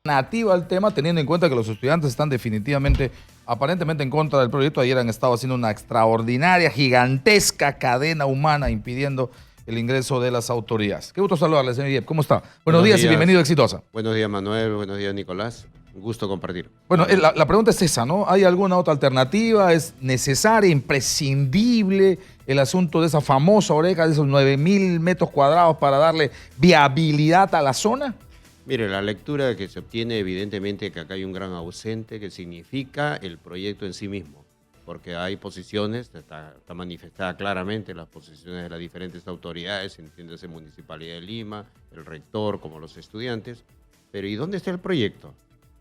Nativa al tema, teniendo en cuenta que los estudiantes están definitivamente, aparentemente en contra del proyecto. Ayer han estado haciendo una extraordinaria, gigantesca cadena humana impidiendo el ingreso de las autoridades. Qué gusto saludarle, señor Yep. ¿Cómo está? Buenos días y bienvenido a Exitosa. Buenos días, Manuel. Buenos días, Nicolás. Un gusto compartir. Bueno, la pregunta es esa, ¿no? ¿Hay alguna otra alternativa? ¿Es necesaria, imprescindible el asunto de esa famosa oreja, de esos 9.000 metros cuadrados para darle viabilidad a la zona? Mire, la lectura que se obtiene, evidentemente que acá hay un gran ausente, que significa el proyecto en sí mismo, porque hay posiciones, está manifestada claramente las posiciones de las diferentes autoridades, entiéndase Municipalidad de Lima, el rector, como los estudiantes, pero ¿y dónde está el proyecto?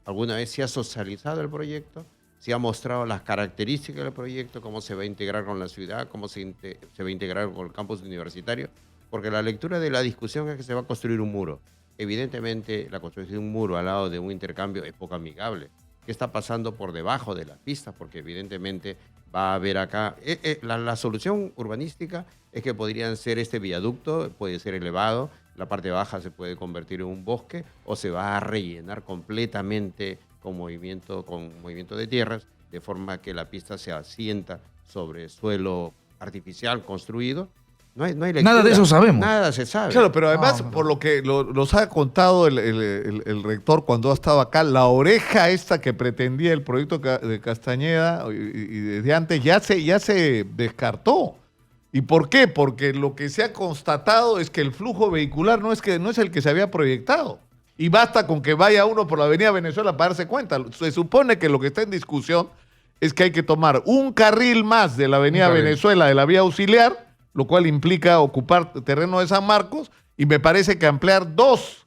¿Alguna vez se ha socializado el proyecto? ¿Se ha mostrado las características del proyecto? ¿Cómo se va a integrar con la ciudad? ¿Cómo se va a integrar con el campus universitario? Porque la lectura de la discusión es que se va a construir un muro. Evidentemente, la construcción de un muro al lado de un intercambio es poco amigable. ¿Qué está pasando por debajo de las pistas? Porque evidentemente va a haber acá... La solución urbanística es que podrían ser este viaducto, puede ser elevado, la parte baja se puede convertir en un bosque o se va a rellenar completamente con movimiento de tierras, de forma que la pista se asienta sobre suelo artificial construido. No hay Nada de eso sabemos. Nada se sabe. Claro, pero además, por lo que nos ha contado el rector cuando ha estado acá, la oreja esta que pretendía el proyecto de Castañeda y desde antes ya se descartó. ¿Y por qué? Porque lo que se ha constatado es que el flujo vehicular no es el que se había proyectado. Y basta con que vaya uno por la avenida Venezuela para darse cuenta. Se supone que lo que está en discusión es que hay que tomar un carril más de la avenida Venezuela, de la vía auxiliar, lo cual implica ocupar terreno de San Marcos, y me parece que ampliar dos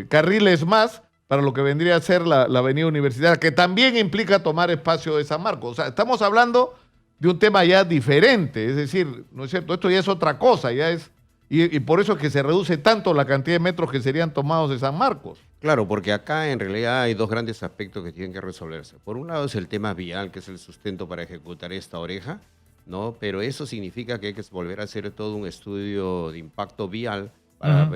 carriles más para lo que vendría a ser la avenida Universitaria, que también implica tomar espacio de San Marcos. O sea, estamos hablando de un tema ya diferente, es decir, ¿no es cierto? Esto ya es otra cosa, ya es... Y por eso es que se reduce tanto la cantidad de metros que serían tomados de San Marcos. Claro, porque acá en realidad hay dos grandes aspectos que tienen que resolverse. Por un lado es el tema vial, que es el sustento para ejecutar esta oreja, ¿no? Pero eso significa que hay que volver a hacer todo un estudio de impacto vial para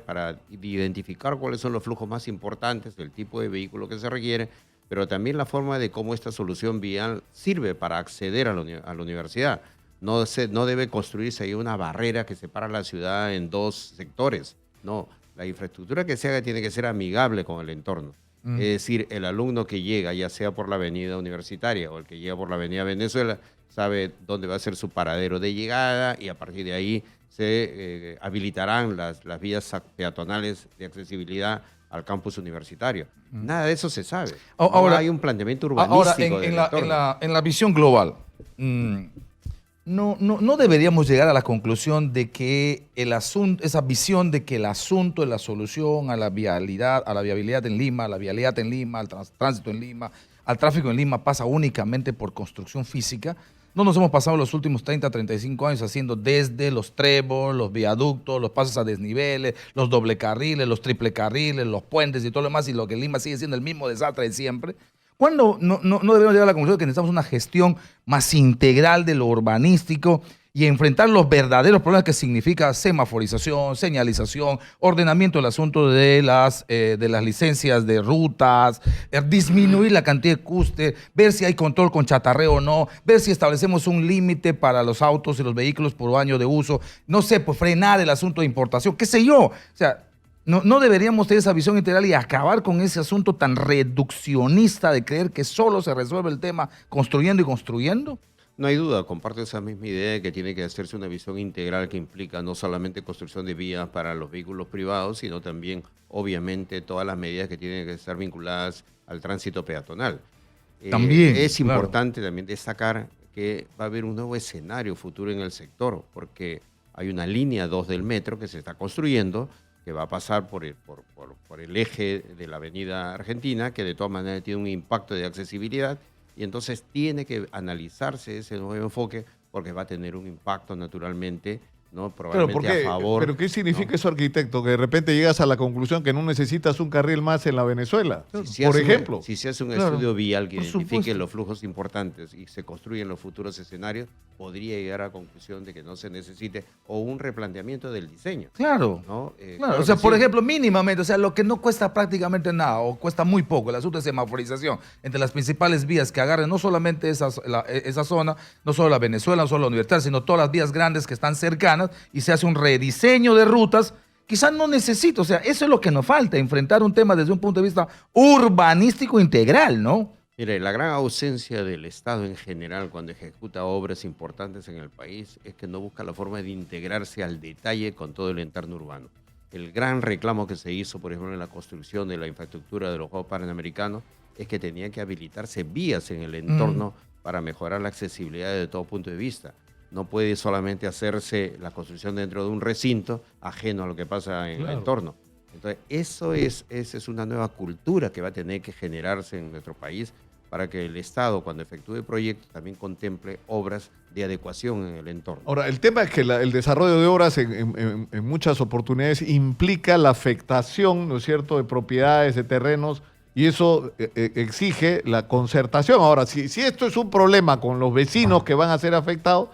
para identificar cuáles son los flujos más importantes, del tipo de vehículo que se requiere, pero también la forma de cómo esta solución vial sirve para acceder a la universidad. No debe construirse ahí una barrera que separa la ciudad en dos sectores. No, la infraestructura que se haga tiene que ser amigable con el entorno. Es decir, el alumno que llega, ya sea por la avenida Universitaria o el que llega por la avenida Venezuela, sabe dónde va a ser su paradero de llegada y a partir de ahí se habilitarán las vías peatonales de accesibilidad al campus universitario. Nada de eso se sabe. Ahora hay un planteamiento urbanístico. Ahora, en la visión global, no deberíamos llegar a la conclusión de que esa visión de que el asunto de la solución a la viabilidad en Lima, al tránsito en Lima, al tráfico en Lima pasa únicamente por construcción física. No nos hemos pasado los últimos 30, 35 años haciendo desde los trébol, los viaductos, los pasos a desniveles, los doble carriles, los triple carriles, los puentes y todo lo demás, y lo que en Lima sigue siendo el mismo desastre de siempre. ¿Cuándo no debemos llegar a la conclusión de que necesitamos una gestión más integral de lo urbanístico y enfrentar los verdaderos problemas que significa semaforización, señalización, ordenamiento del asunto de las licencias de rutas, disminuir la cantidad de costes, ver si hay control con chatarreo o no, ver si establecemos un límite para los autos y los vehículos por año de uso, no sé, pues frenar el asunto de importación, qué sé yo. O sea, ¿no deberíamos tener esa visión integral y acabar con ese asunto tan reduccionista de creer que solo se resuelve el tema construyendo y construyendo? No hay duda, comparto esa misma idea de que tiene que hacerse una visión integral que implica no solamente construcción de vías para los vehículos privados, sino también, obviamente, todas las medidas que tienen que estar vinculadas al tránsito peatonal. También. Es importante también destacar que va a haber un nuevo escenario futuro en el sector, porque hay una línea 2 del metro que se está construyendo, que va a pasar por el eje de la avenida Argentina, que de todas maneras tiene un impacto de accesibilidad, y entonces tiene que analizarse ese nuevo enfoque porque va a tener un impacto naturalmente ¿no? Claro, Probablemente a favor. ¿pero qué significa ¿no? eso, arquitecto? Que de repente llegas a la conclusión que no necesitas un carril más en la Venezuela, Si por hace ejemplo. si se hace un Claro, estudio vial que por identifique supuesto. los flujos importantes y se construyen los futuros escenarios, podría llegar a la conclusión de que no se necesite o un replanteamiento del diseño. Claro. ¿No? Claro, Claro o sea, que por sí. ejemplo, mínimamente, o sea, lo que no cuesta prácticamente nada o cuesta muy poco, el asunto de semaforización entre las principales vías que agarren no solamente esa zona, no solo la Venezuela, no solo la Universidad, sino todas las vías grandes que están cercanas y se hace un rediseño de rutas, quizás no necesito, o sea, eso es lo que nos falta, enfrentar un tema desde un punto de vista urbanístico integral, ¿no? Mire, la gran ausencia del Estado en general cuando ejecuta obras importantes en el país es que no busca la forma de integrarse al detalle con todo el entorno urbano. El gran reclamo que se hizo, por ejemplo, en la construcción de la infraestructura de los Juegos Panamericanos es que tenía que habilitarse vías en el entorno para mejorar la accesibilidad de todo punto de vista. No puede solamente hacerse la construcción dentro de un recinto ajeno a lo que pasa en el entorno. Entonces, esa es una nueva cultura que va a tener que generarse en nuestro país para que el Estado, cuando efectúe proyectos, también contemple obras de adecuación en el entorno. Ahora, el tema es que el desarrollo de obras en muchas oportunidades implica la afectación, ¿no es cierto?, de propiedades, de terrenos, y eso exige la concertación. Ahora, si esto es un problema con los vecinos que van a ser afectados,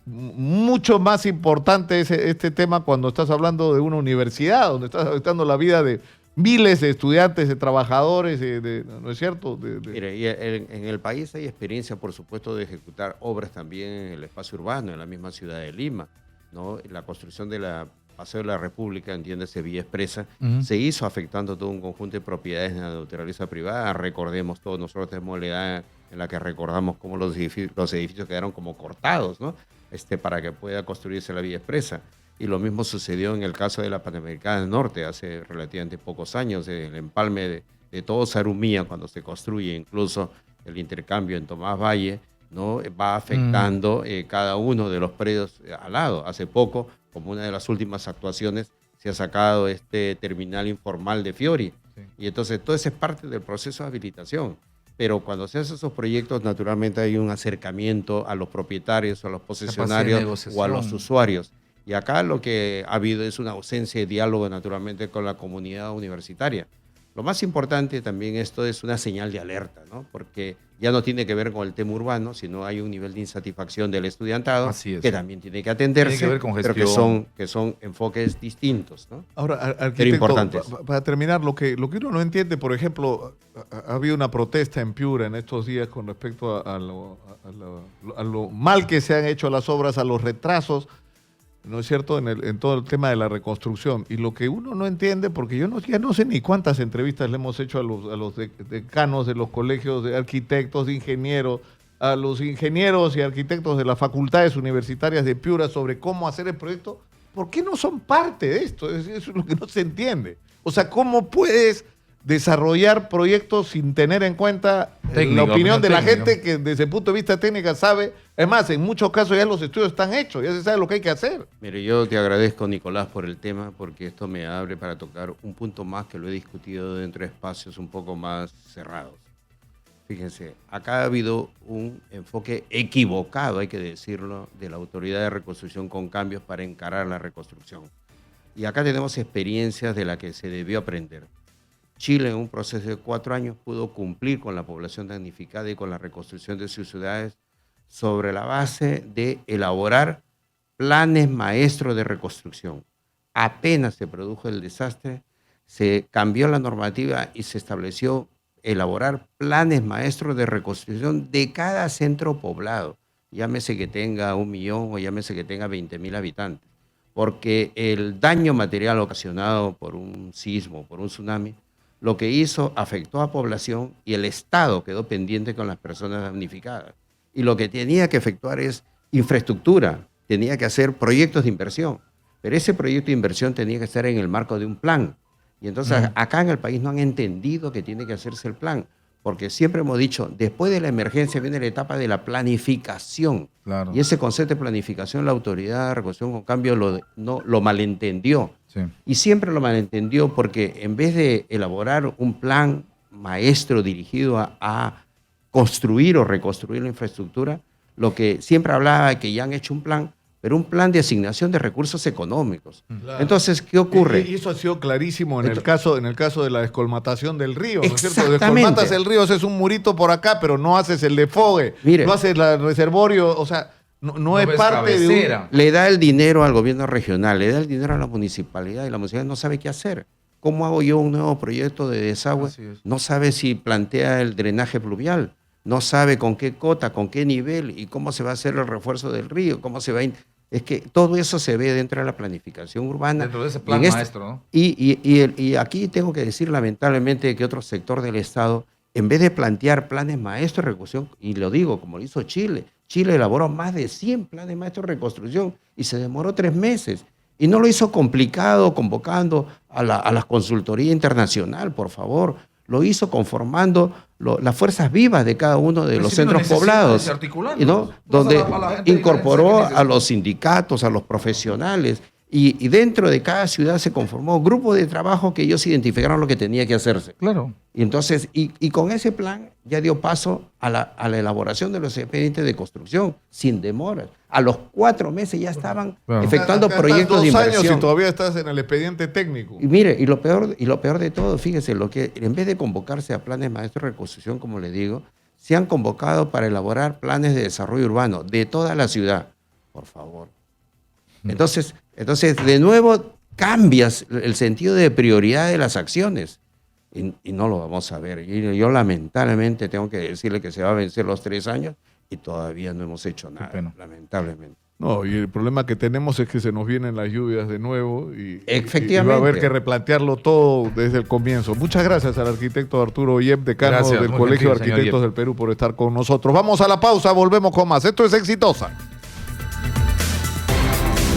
mucho más importante es este tema cuando estás hablando de una universidad, donde estás afectando la vida de miles de estudiantes, de trabajadores, ¿no es cierto? Mire, y en el país hay experiencia, por supuesto, de ejecutar obras también en el espacio urbano, en la misma ciudad de Lima, ¿no? La construcción de la Paseo de la República, entiéndase, vía expresa, se hizo afectando todo un conjunto de propiedades de naturaleza privada. Recordemos todos, nosotros tenemos la edad en la que recordamos cómo los edificios quedaron como cortados, ¿no? Para que pueda construirse la vía expresa. Y lo mismo sucedió en el caso de la Panamericana del Norte, hace relativamente pocos años, el empalme de todo Sarumía, cuando se construye incluso el intercambio en Tomás Valle, ¿no? Va afectando cada uno de los predios al lado. Hace poco, como una de las últimas actuaciones, se ha sacado este terminal informal de Fiori. Sí. Y entonces todo eso es parte del proceso de habilitación. Pero cuando se hacen esos proyectos, naturalmente hay un acercamiento a los propietarios, a los posesionarios o a los usuarios. Y acá lo que ha habido es una ausencia de diálogo, naturalmente, con la comunidad universitaria. Lo más importante también esto es una señal de alerta, ¿no? Porque ya no tiene que ver con el tema urbano, sino hay un nivel de insatisfacción del estudiantado que también tiene que atenderse, tiene que ver con gestión, pero que son enfoques distintos, ¿no? Ahora, arquitecto, para terminar, lo que uno no entiende, por ejemplo, ha habido una protesta en Piura en estos días con respecto a lo mal que se han hecho las obras, a los retrasos, ¿no es cierto?, en todo el tema de la reconstrucción. Y lo que uno no entiende, porque yo ya no sé ni cuántas entrevistas le hemos hecho a los decanos de los colegios de arquitectos, de ingenieros, a los ingenieros y arquitectos de las facultades universitarias de Piura sobre cómo hacer el proyecto, ¿por qué no son parte de esto? Eso es lo que no se entiende. O sea, ¿cómo puedes desarrollar proyectos sin tener en cuenta la opinión de la gente que desde el punto de vista técnico sabe? Es más, en muchos casos ya los estudios están hechos, ya se sabe lo que hay que hacer. Mire, yo te agradezco, Nicolás, por el tema, porque esto me abre para tocar un punto más que lo he discutido dentro de espacios un poco más cerrados. Fíjense, acá ha habido un enfoque equivocado, hay que decirlo, de la Autoridad de Reconstrucción con Cambios para encarar la reconstrucción. Y acá tenemos experiencias de las que se debió aprender. Chile, en un proceso de 4 años, pudo cumplir con la población damnificada y con la reconstrucción de sus ciudades sobre la base de elaborar planes maestros de reconstrucción. Apenas se produjo el desastre, se cambió la normativa y se estableció elaborar planes maestros de reconstrucción de cada centro poblado, llámese que tenga 1 millón o llámese que tenga 20.000 habitantes, porque el daño material ocasionado por un sismo, por un tsunami, lo que hizo afectó a población y el Estado quedó pendiente con las personas damnificadas. Y lo que tenía que efectuar es infraestructura, tenía que hacer proyectos de inversión, pero ese proyecto de inversión tenía que estar en el marco de un plan. Y entonces acá en el país no han entendido que tiene que hacerse el plan, porque siempre hemos dicho, después de la emergencia viene la etapa de la planificación. Claro. Y ese concepto de planificación la Autoridad de Reconstrucción con Cambio lo malentendió. Sí. Y siempre lo malentendió porque en vez de elaborar un plan maestro dirigido a construir o reconstruir la infraestructura, lo que siempre hablaba es que ya han hecho un plan, pero un plan de asignación de recursos económicos. Claro. Entonces, ¿qué ocurre? Y eso ha sido clarísimo en el Entonces- caso de la descolmatación del río, ¿no es cierto? Exactamente. Descolmatas el río, haces un murito por acá, pero no haces el desfogue, Mire. no haces el reservorio, o sea, no es ves parte de un... cabecera. Le da el dinero al gobierno regional, le da el dinero a la municipalidad y la municipalidad no sabe qué hacer. ¿Cómo hago yo un nuevo proyecto de desagüe? Así es. No sabe si plantea el drenaje pluvial, no sabe con qué cota, con qué nivel y cómo se va a hacer el refuerzo del río, cómo se va a... Es que todo eso se ve dentro de la planificación urbana. Dentro de ese Y plan en maestro, ¿no? Y aquí tengo que decir lamentablemente que otro sector del Estado, en vez de plantear planes maestros de reconstrucción, y lo digo como lo hizo Chile, Chile elaboró más de 100 planes maestros de reconstrucción y se demoró 3 meses. Y no lo hizo complicado convocando a la consultoría internacional, por favor. Lo hizo conformando las fuerzas vivas de cada uno de Pero los sí, no centros necesita poblados. desarticularlos. ¿Y no? Vas Donde a la gente incorporó diferente que a los sindicatos, a los profesionales. Y dentro de cada ciudad se conformó grupos de trabajo que ellos identificaron lo que tenía que hacerse. Claro. Y entonces, y con ese plan ya dio paso a la elaboración de los expedientes de construcción, sin demoras. A los 4 meses ya estaban Claro. efectuando Acá estás proyectos de 2 años inversión. y todavía estás en el expediente técnico. Y mire, y lo peor de todo, fíjese, lo que en vez de convocarse a planes maestros de reconstrucción, como le digo, se han convocado para elaborar planes de desarrollo urbano de toda la ciudad. Por favor. Entonces, de nuevo cambias el sentido de prioridad de las acciones. Y no lo vamos a ver. Y yo lamentablemente tengo que decirle que se va a vencer los 3 años y todavía no hemos hecho nada, pena. lamentablemente. No, y el problema que tenemos es que se nos vienen las lluvias de nuevo y Efectivamente. va a haber que replantearlo todo desde el comienzo. Muchas gracias al arquitecto Arturo Yep, decano Gracias, del muy Colegio de gentil, señor Arquitectos Yep. del Perú, por estar con nosotros. Vamos a la pausa, volvemos con más. Esto es Exitosa.